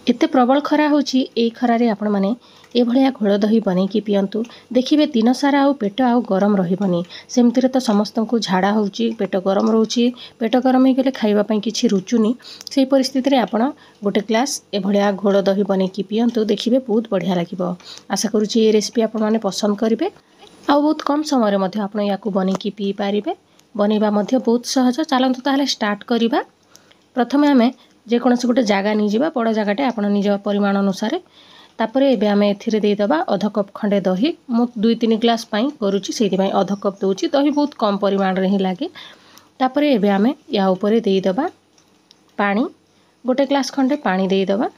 एते प्रबल खरा होची एई खरारे आपण माने ए भलिया घोल दही बनेकी पियंतु देखिबे दिन सारा आउ पेट आउ गरम रहिबनी। सेमतिरे तो समस्तंकु झाड़ा होची पेट गरम रोची पेट गरम हे गेले खाइबा पई किछि रुचुनी सेही परिस्थिति रे आपण गोटे ग्लास ए भलिया घोल दही बनेकी पियंतु देखिबे बहुत बढ़िया लागिबो। आशा करूची ए रेसिपी आपण माने पसंद करिवे आउ बहुत कम समय रे मध्ये आपण याकू बनेकी पी पारिबे। बनेबा मध्ये बहुत सहज। चलंतु ताहले स्टार्ट करिबा। प्रथमे आमे जे कोनोसी गोटे जगह नहीं जावा बड़ जगहटे आपण निज परिमाण अनुसार तापरे एबे आमे एथिरे दे दबा आधा कप खंडे दही। मु 2-3 ग्लास पई करूची सेति पई आधा कप दोची। दही बहुत कम परिमाण रे ही लागे। तापरे एबे आमे या ऊपर दे दबा पानी गोटे ग्लास खंडे पानी दे दबा।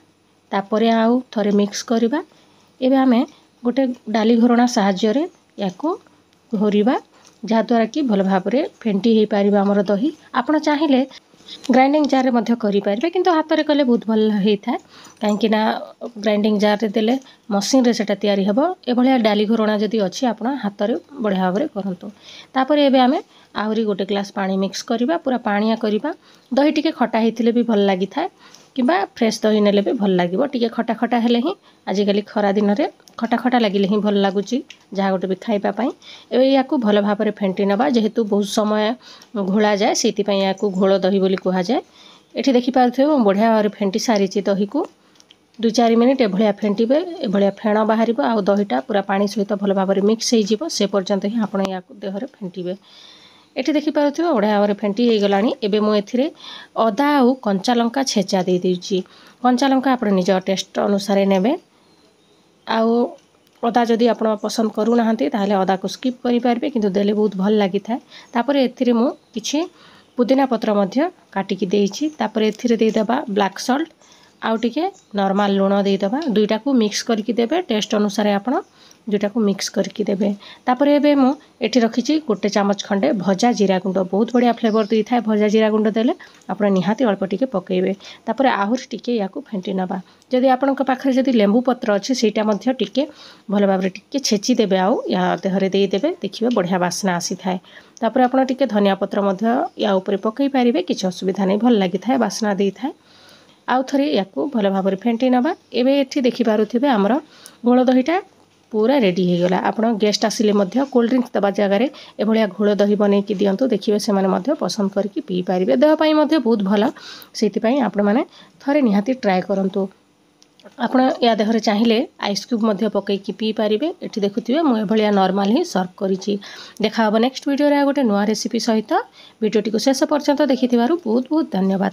तापरे आउ थरे मिक्स करिबा। एबे आमे गोटे डाली घोरणा सहाय्य रे याको घोरिबा जहा द्वारा कि भल भाबरे फेंटी हे पारिबा हमर दही। आपण चाहिले ग्राइंडिंग जार रे मध्य करि पारिबे किंतु हाथ रे कले बहुत भल हे थाए काहेकि ना ग्राइंडिंग जार रे देले मशीन रे सेटा तयारी हबो। ए भलिया डाली घोरणा जदी अछि आपण हाथ रे बढ़िया भाबरे करंतु। तापर एबे आमे आहुरी गोटे ग्लास पानी मिक्स करिबा पूरा पानिया करिबा। दही टिके खटा हेतिले भी भल लागि थाए किबा फ्रेश दही नेले भी भल लागिबो। टिके खटा खटा हेले ही आजि काली खरा दिन रे खटा खटा लागिले ही भल लागुची जहा गोटे भी खाइबा पई। एबे याकू भल भाबरे फेंटी नबा जेहेतु बहुत समय घोळा जाय सेति पई याकू घोळ दही बोली कहा जाय। एठी देखि पारथेबो बढ़िया भाबरे फेंटी सारिची दही को 2-4 मिनिट ए भलिया फेंटीबे। ए भलिया फेण बाहरिबो आ दहीटा पूरा पानी सहित भल भाबरे मिक्स हे जिवो से पर्यंत ही आपण याकू देहरे फेंटीबे। एठी देखि पारथेबो बढ़िया भाबरे फेंटी हे गलानी। एबे मु एथिरे अदा आउ कंचा लंका छेचा दे देउची। कंचा लंका आपण निज टेस्ट अनुसार नेबे आउ अदा जदि आपण पसंद करू नाहंती ताहले अदा को स्किप करि पारबे किंतु देले बहुत भल लागि थाए। तापरे एथिरे मु किछि पुदीना पत्र मध्य काटिकी देइछि। तापरे एथिरे दे दबा ब्लैक सॉल्ट आउ टिके नॉर्मल लूण दे दबा। दुईटा को मिक्स करके देबे टेस्ट अनुसार आपण दुईटा को मिक्स करके देबे। तापरे एबे मु एठी रखिछि गोटे चामच खंडे भजा जीरा गुंड। बहुत बढ़िया फ्लेवर दै थाए भजा जीरा गुंड देले आपण निहाती अल्प टिके पकेइबे। तापरे आहुर टिके याकू फेंटी नबा। जदि आपनक पाखरे जदि लेंबू पत्र अछि सेटा मध्य टिके भल भाबरे टिके छेची देबे आउ या देहरे दे देबे देखिबे बढ़िया बासना आसी थाए। तापरे आपण टिके धनिया पत्र मध्य या ऊपर पकई पारिबे किछ असुविधा नै भल लागि थाए बासना दे थाए। आउ थरे याकू भल भाबरे फेंटी नबा। एबे एठी देखि पारुथिबे हमर घोळ दहीटा पूरा रेडी हे गला। आपण गेस्ट आसिले मध्य कोल्ड ड्रिंक्स दबा जगह रे ए भलिया घोळ दही बनै कि दियंतु देखिबे से माने मध्य पसंद करके पी पारिबे। देह पई मध्य बहुत भला सेति पई आपण माने थरे निहाती ट्राई करंतु। आपण या देहरे चाहिले आइस क्यूब मध्य पकई कि पी पारिबे। एठी देखुथिबे मु ए भलिया नॉर्मल ही सर्व करिछि। देखा हबो नेक्स्ट वीडियो रे गोटे नुवा रेसिपी सहित। वीडियोटी को शेष पर्यंत देखिथिबारु बहुत बहुत धन्यवाद।